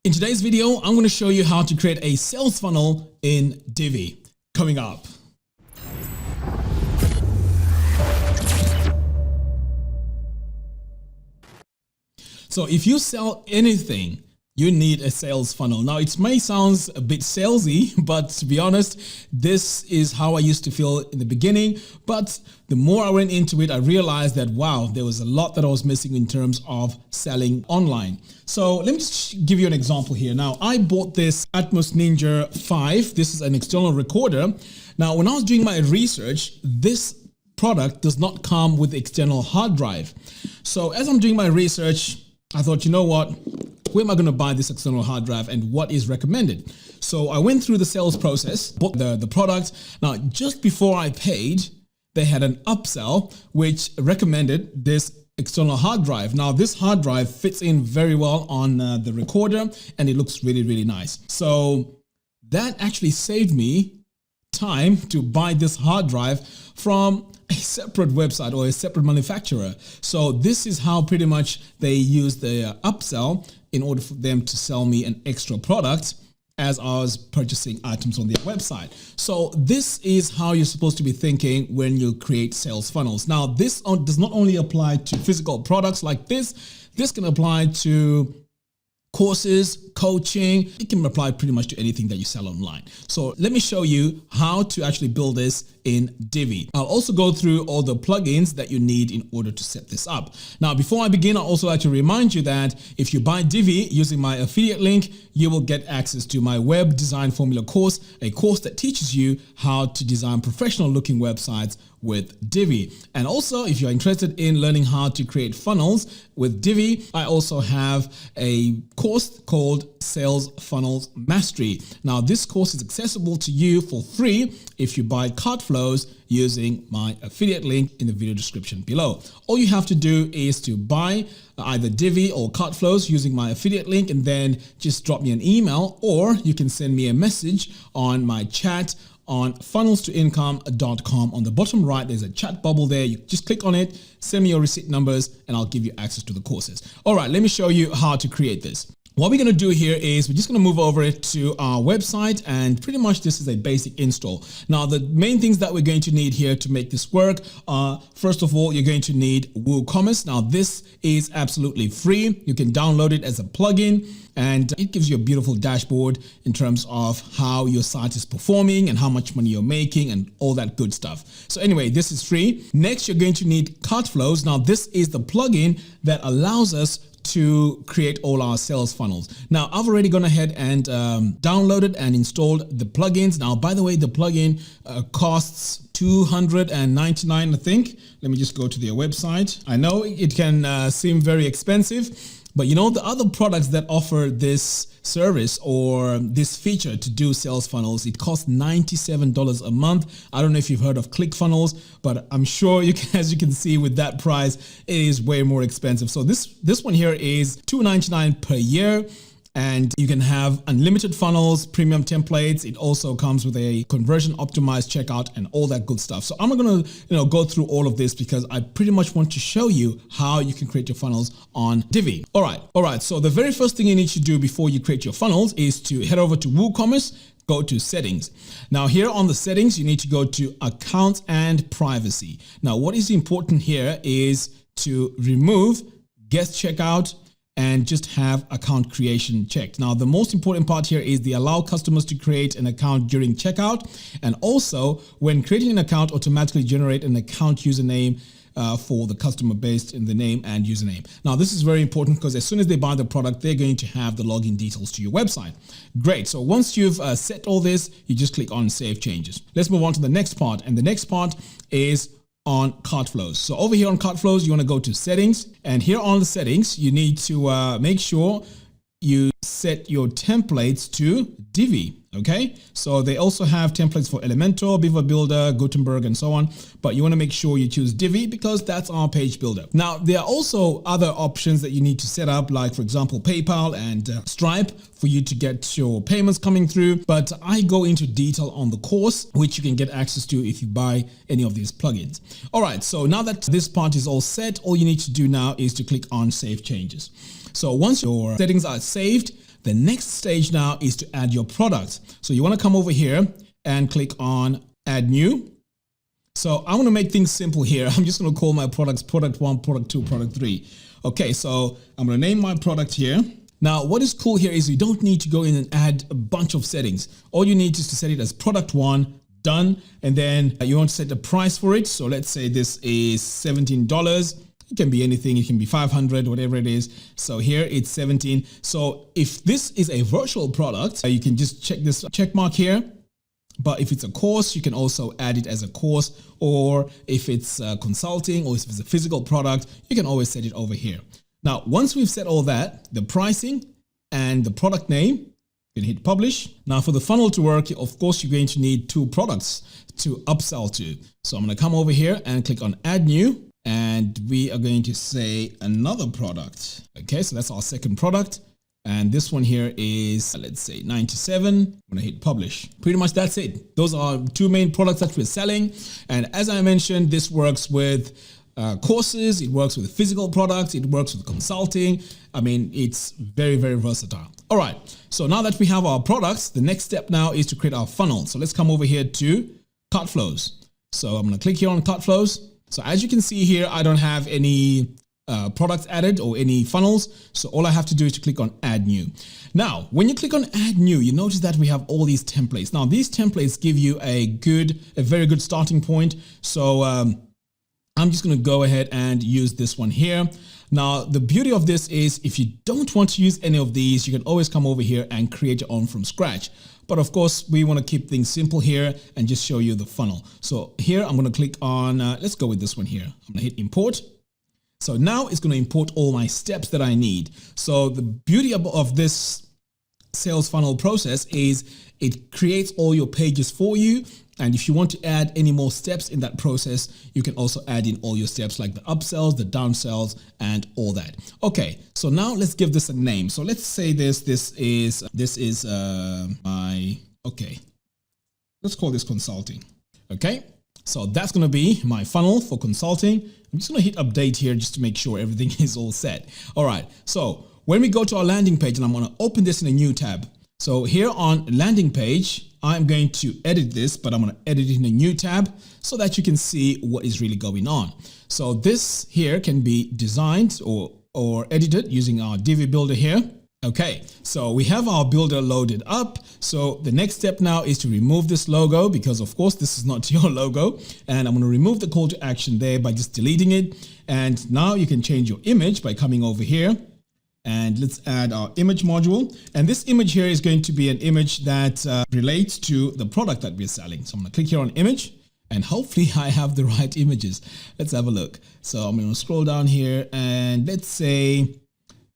In today's video, I'm going to show you how to create a sales funnel in Divi. Coming up. So if you sell anything, you need a sales funnel. Now, it may sound a bit salesy, but to be honest, this is how I used to feel in the beginning. But the more I went into it, I realized that, wow, there was a lot that I was missing in terms of selling online. So let me just give you an example here. Now, I bought this Atmos Ninja 5. This is an external recorder. Now, when I was doing my research, this product does not come with external hard drive. So as I'm doing my research, I thought, you know what? Where am I going to buy this external hard drive and what is recommended? So I went through the sales process, bought the product. Now, just before I paid, they had an upsell which recommended this external hard drive. Now, this hard drive fits in very well on the recorder and it looks really, really nice. So that actually saved me time to buy this hard drive from a separate website or a separate manufacturer. So this is how pretty much they use the upsell in order for them to sell me an extra product as I was purchasing items on their website. So this is how you're supposed to be thinking when you create sales funnels. Now, this does not only apply to physical products like this can apply to courses, coaching. It can apply pretty much to anything that you sell online. So let me show you how to actually build this in Divi. I'll also go through all the plugins that you need in order to set this up. Now, before I begin, I'd also like to remind you that if you buy Divi using my affiliate link, you will get access to my web design formula course, a course that teaches you how to design professional looking websites with Divi. And also, if you're interested in learning how to create funnels with Divi, I also have a course called Sales Funnels Mastery. Now, this course is accessible to you for free if you buy Cartflows using my affiliate link in the video description below. All you have to do is to buy either Divi or Cartflows using my affiliate link and then just drop me an email, or you can send me a message on my chat on funnelstoincome.com. On the bottom right, there's a chat bubble there. You just click on it, send me your receipt numbers, and I'll give you access to the courses. All right, let me show you how to create this. What we're going to do here is we're just going to move over to our website, and pretty much this is a basic install. Now, the main things that we're going to need here to make this work are, first of all, you're going to need WooCommerce. Now, this is absolutely free. You can download it as a plugin, and it gives you a beautiful dashboard in terms of how your site is performing and how much money you're making and all that good stuff. So anyway, this is free. Next, you're going to need Cartflows. Now, this is the plugin that allows us to create all our sales funnels. Now, I've already gone ahead and downloaded and installed the plugins. Now, by the way, the plugin costs $299, I think. Let me just go to their website. I know it can seem very expensive, but you know, the other products that offer this service or this feature to do sales funnels, it costs $97 a month. I don't know if you've heard of ClickFunnels, but I'm sure you can, as you can see with that price, it is way more expensive. So this one here is $299 per year. And you can have unlimited funnels, premium templates. It also comes with a conversion optimized checkout and all that good stuff. So I'm not going to go through all of this because I pretty much want to show you how you can create your funnels on Divi. All right. So the very first thing you need to do before you create your funnels is to head over to WooCommerce, go to settings. Now, here on the settings, you need to go to accounts and privacy. Now, what is important here is to remove guest checkout and just have account creation checked. Now, the most important part here is the allow customers to create an account during checkout. And also, when creating an account, automatically generate an account username for the customer based in the name and username. Now, this is very important because as soon as they buy the product, they're going to have the login details to your website. Great. So once you've set all this, you just click on Save Changes. Let's move on to the next part. And the next part is on Cartflows. So over here on Cartflows, you want to go to settings, and here on the settings, you need to make sure you set your templates to Divi. Okay, so they also have templates for Elementor, Beaver Builder, Gutenberg, and so on. But you want to make sure you choose Divi because that's our page builder. Now, there are also other options that you need to set up, like, for example, PayPal and Stripe for you to get your payments coming through. But I go into detail on the course, which you can get access to if you buy any of these plugins. All right, so now that this part is all set, all you need to do now is to click on Save Changes. So once your settings are saved, The next stage now is to add your product. So you want to come over here and click on add new. So I want to make things simple here. I'm just going to call my products product 1, product 2, product 3. Okay, so I'm going to name my product here. Now, what is cool here is you don't need to go in and add a bunch of settings. All you need is to set it as product 1, done, and then you want to set the price for it. So let's say this is $17. It can be anything. It can be 500, whatever it is. So here it's 17. So if this is a virtual product, you can just check this check mark here. But if it's a course, you can also add it as a course, or if it's consulting, or if it's a physical product, you can always set it over here. Now, once we've set all that, the pricing and the product name, you can hit publish. Now for the funnel to work, of course, you're going to need 2 products to upsell to. So I'm going to come over here and click on add new, and we are going to say another product. Okay, so that's our second product. And this one here is, let's say 97. I'm going to hit publish. Pretty much that's it. Those are 2 main products that we're selling. And as I mentioned, this works with courses. It works with physical products. It works with consulting. I mean, it's very, very versatile. All right. So now that we have our products, the next step now is to create our funnel. So let's come over here to Cartflows. So I'm going to click here on Cartflows. So as you can see here, I don't have any products added or any funnels. So all I have to do is to click on add new. Now, when you click on add new, you notice that we have all these templates. Now, these templates give you a very good starting point. So I'm just going to go ahead and use this one here. Now, the beauty of this is if you don't want to use any of these, you can always come over here and create your own from scratch. But of course, we want to keep things simple here and just show you the funnel. So here, I'm going to click on, let's go with this one here. I'm going to hit import. So now it's going to import all my steps that I need. So the beauty of this sales funnel process is it creates all your pages for you. And if you want to add any more steps in that process, you can also add in all your steps like the upsells, the downsells, and all that. Okay, so now let's give this a name. So let's say this is let's call this consulting. Okay, so that's going to be my funnel for consulting. I'm just going to hit update here just to make sure everything is all set. All right, so when we go to our landing page, and I'm going to open this in a new tab. So here on landing page, I'm going to edit this, but I'm going to edit it in a new tab so that you can see what is really going on. So this here can be designed or edited using our Divi builder here. Okay, so we have our builder loaded up. So the next step now is to remove this logo because of course this is not your logo. And I'm going to remove the call to action there by just deleting it. And now you can change your image by coming over here. And let's add our image module. And this image here is going to be an image that relates to the product that we're selling. So I'm going to click here on image and hopefully I have the right images. Let's have a look. So I'm going to scroll down here and let's say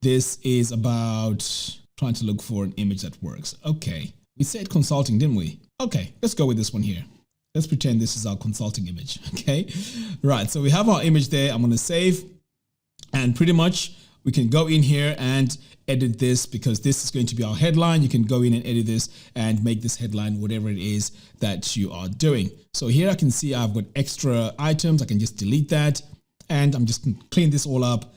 this is about trying to look for an image that works. Okay. We said consulting, didn't we? Okay. Let's go with this one here. Let's pretend this is our consulting image. Okay. Right. So we have our image there. I'm going to save and pretty much we can go in here and edit this because this is going to be our headline. You can go in and edit this and make this headline whatever it is that you are doing. So here I can see I've got extra items. I can just delete that and I'm just going to clean this all up.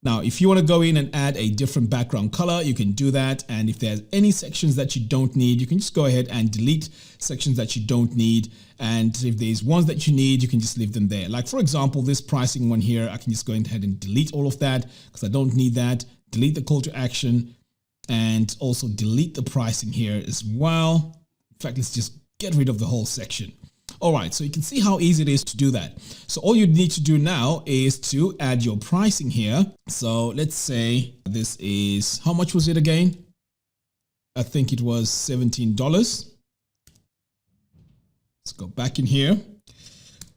Now, if you want to go in and add a different background color, you can do that. And if there's any sections that you don't need, you can just go ahead and delete sections that you don't need. And if there's ones that you need, you can just leave them there. Like, for example, this pricing one here, I can just go ahead and delete all of that because I don't need that. Delete the call to action and also delete the pricing here as well. In fact, let's just get rid of the whole section. All right, so you can see how easy it is to do that. So all you need to do now is to add your pricing here. So let's say this is, how much was it again? I think it was $17. Let's go back in here.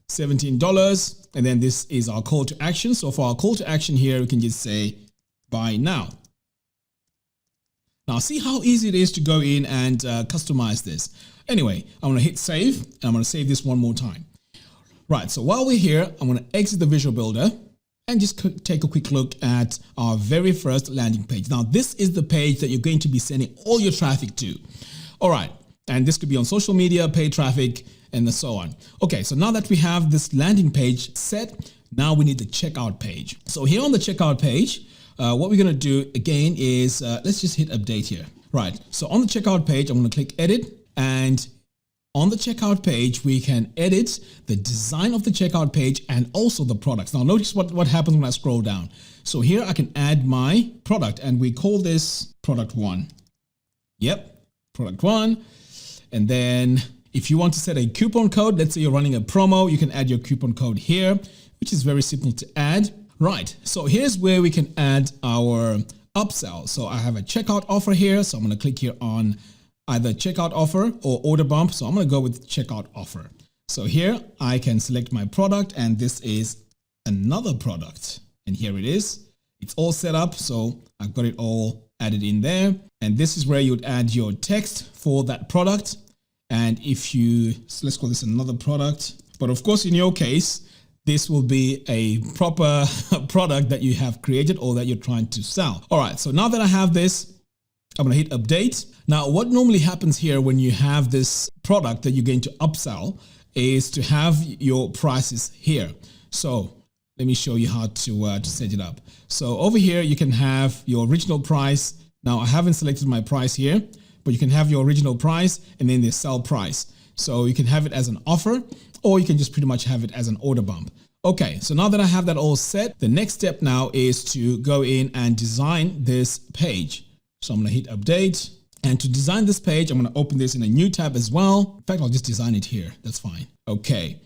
$17. And then this is our call to action. So for our call to action here, we can just say buy now. Now see how easy it is to go in and customize this. Anyway, I'm going to hit save and I'm going to save this one more time. Right, so while we're here, I'm going to exit the Visual Builder and just take a quick look at our very first landing page. Now, this is the page that you're going to be sending all your traffic to. All right, and this could be on social media, paid traffic, and so on. Okay, so now that we have this landing page set, now we need the checkout page. So here on the checkout page, what we're going to do again is let's just hit update here. Right. So on the checkout page, I'm going to click edit, and on the checkout page, we can edit the design of the checkout page and also the products. Now notice what happens when I scroll down. So here I can add my product, and we call this product 1. Yep, product 1. And then if you want to set a coupon code, let's say you're running a promo, you can add your coupon code here, which is very simple to add. Right, so here's where we can add our upsell. So I have a checkout offer here. So I'm going to click here on either checkout offer or order bump. So I'm going to go with checkout offer. So here I can select my product, and this is another product. And here it is. It's all set up. So I've got it all added in there. And this is where you would add your text for that product. And if you, so let's call this another product. But of course, in your case, this will be a proper product that you have created or that you're trying to sell. All right, so now that I have this, I'm going to hit update. Now, what normally happens here when you have this product that you're going to upsell is to have your prices here. So let me show you how to set it up. So over here, you can have your original price. Now, I haven't selected my price here, but you can have your original price and then the sell price. So you can have it as an offer, or you can just pretty much have it as an order bump. Okay, so now that I have that all set, the next step now is to go in and design this page. So I'm going to hit update. And to design this page, I'm going to open this in a new tab as well. In fact, I'll just design it here. That's fine. Okay,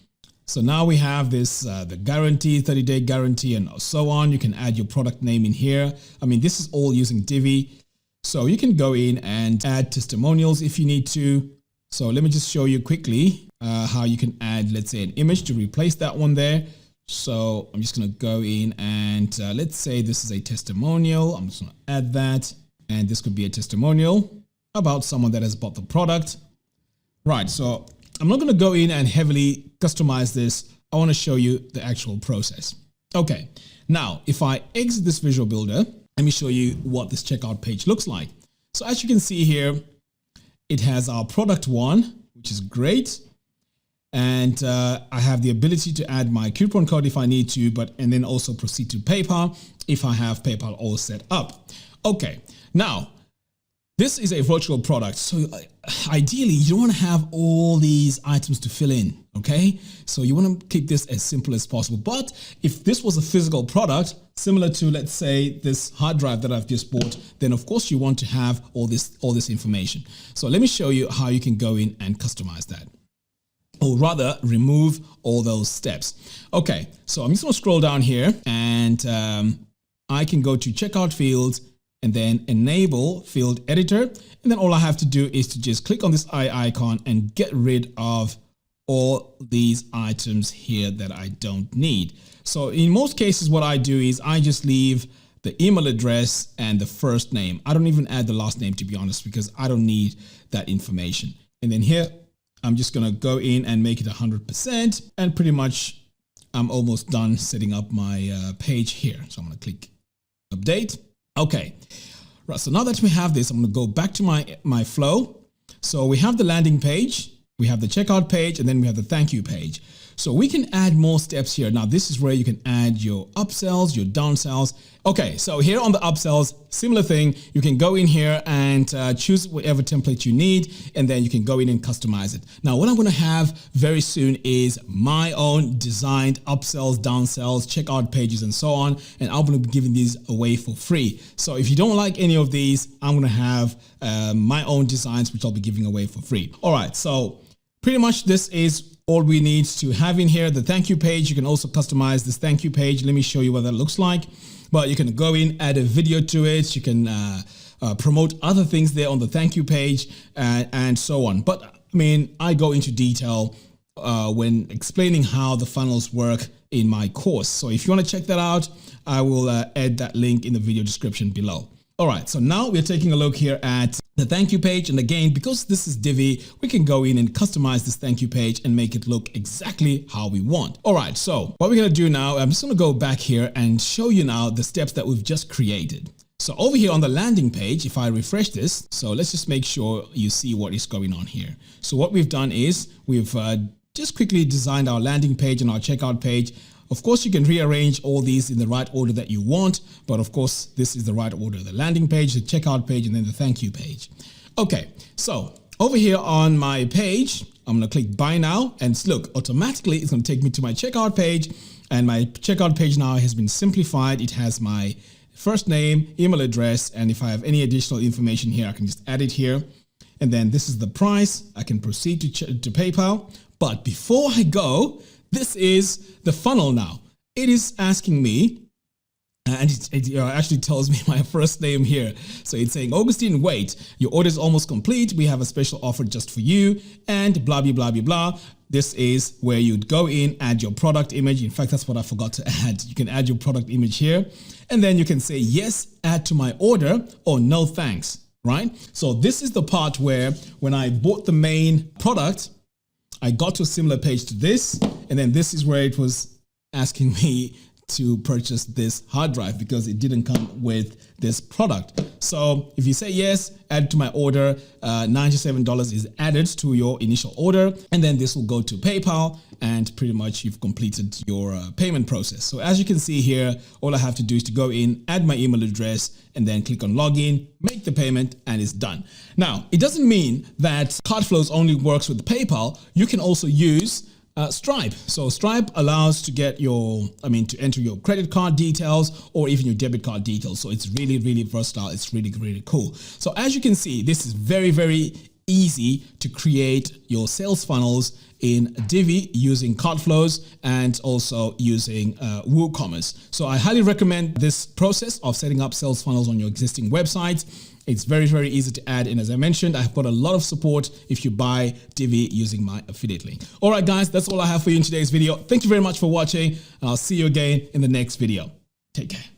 so now we have this, the guarantee, 30-day guarantee, and so on. You can add your product name in here. I mean, this is all using Divi. So you can go in and add testimonials if you need to. So let me just show you quickly how you can add, let's say, an image to replace that one there. So I'm just going to go in and let's say this is a testimonial. I'm just going to add that. And this could be a testimonial about someone that has bought the product. Right. So I'm not going to go in and heavily customize this. I want to show you the actual process. Okay. Now, if I exit this visual builder, let me show you what this checkout page looks like. So as you can see here, it has our product 1, which is great. And I have the ability to add my coupon code if I need to, and then also proceed to PayPal if I have PayPal all set up. Okay, now this is a virtual product. So ideally, you don't want to have all these items to fill in, okay? So you want to keep this as simple as possible. But if this was a physical product, similar to, let's say, this hard drive that I've just bought, then of course you want to have all this information. So let me show you how you can go in and customize that, or rather remove all those steps. Okay, so I'm just going to scroll down here, and I can go to checkout fields and then enable field editor. And then all I have to do is to just click on this eye icon and get rid of all these items here that I don't need. So in most cases, what I do is I just leave the email address and the first name. I don't even add the last name, to be honest, because I don't need that information. And then here, I'm just going to go in and make it 100%. And pretty much I'm almost done setting up my page here. So I'm going to click update. Okay. Right. So now that we have this, I'm going to go back to my flow. So we have the landing page, we have the checkout page, and then we have the thank you page. So we can add more steps here. Now, this is where you can add your upsells, your downsells. Okay, so here on the upsells, similar thing. You can go in here and choose whatever template you need, and then you can go in and customize it. Now, what I'm going to have very soon is my own designed upsells, downsells, checkout pages, and so on. And I'm going to be giving these away for free. So if you don't like any of these, I'm going to have my own designs, which I'll be giving away for free. All right, so pretty much this is all we need to have in here. The thank you page, you can also customize this thank you page. Let me show you what that looks like. But you can go in, add a video to it. You can promote other things there on the thank you page and so on. But I mean, I go into detail when explaining how the funnels work in my course. So if you want to check that out, I will add that link in the video description below. All right, so now we're taking a look here at the thank you page. And again, because this is Divi, we can go in and customize this thank you page and make it look exactly how we want. All right, so what we're going to do now, I'm just going to go back here and show you now the steps that we've just created. So over here on the landing page, if I refresh this, so let's just make sure you see what is going on here. So what we've done is we've just quickly designed our landing page and our checkout page. Of course, you can rearrange all these in the right order that you want, but of course, this is the right order: the landing page, the checkout page, and then the thank you page. Okay, so over here on my page, I'm going to click buy now, and look, automatically it's going to take me to my checkout page, and my checkout page now has been simplified. It has my first name, email address, and if I have any additional information here, I can just add it here. And then this is the price. I can proceed to PayPal. But before I go, this is the funnel now. It is asking me, and it actually tells me my first name here. So it's saying, Augustine, wait, your order is almost complete. We have a special offer just for you, and blah, blah, blah, blah, blah. This is where you'd go in, add your product image. In fact, that's what I forgot to add. You can add your product image here, and then you can say, yes, add to my order, or no, thanks, right? So this is the part where when I bought the main product, I got to a similar page to this, and then this is where it was asking me to purchase this hard drive because it didn't come with this product. So if you say yes, add to my order, $97 is added to your initial order, and then this will go to PayPal, and pretty much you've completed your payment process. So as you can see here, all I have to do is to go in, add my email address, and then click on login, make the payment, and it's done. Now, it doesn't mean that Cartflows only works with PayPal. You can also use Stripe. So Stripe allows to get to enter your credit card details or even your debit card details. So it's really, really versatile. It's really, really cool. So as you can see, this is very, very easy to create your sales funnels in Divi using Cartflows and also using WooCommerce. So I highly recommend this process of setting up sales funnels on your existing websites. It's very, very easy to add. And as I mentioned, I've got a lot of support if you buy Divi using my affiliate link. All right, guys, that's all I have for you in today's video. Thank you very much for watching, and I'll see you again in the next video. Take care.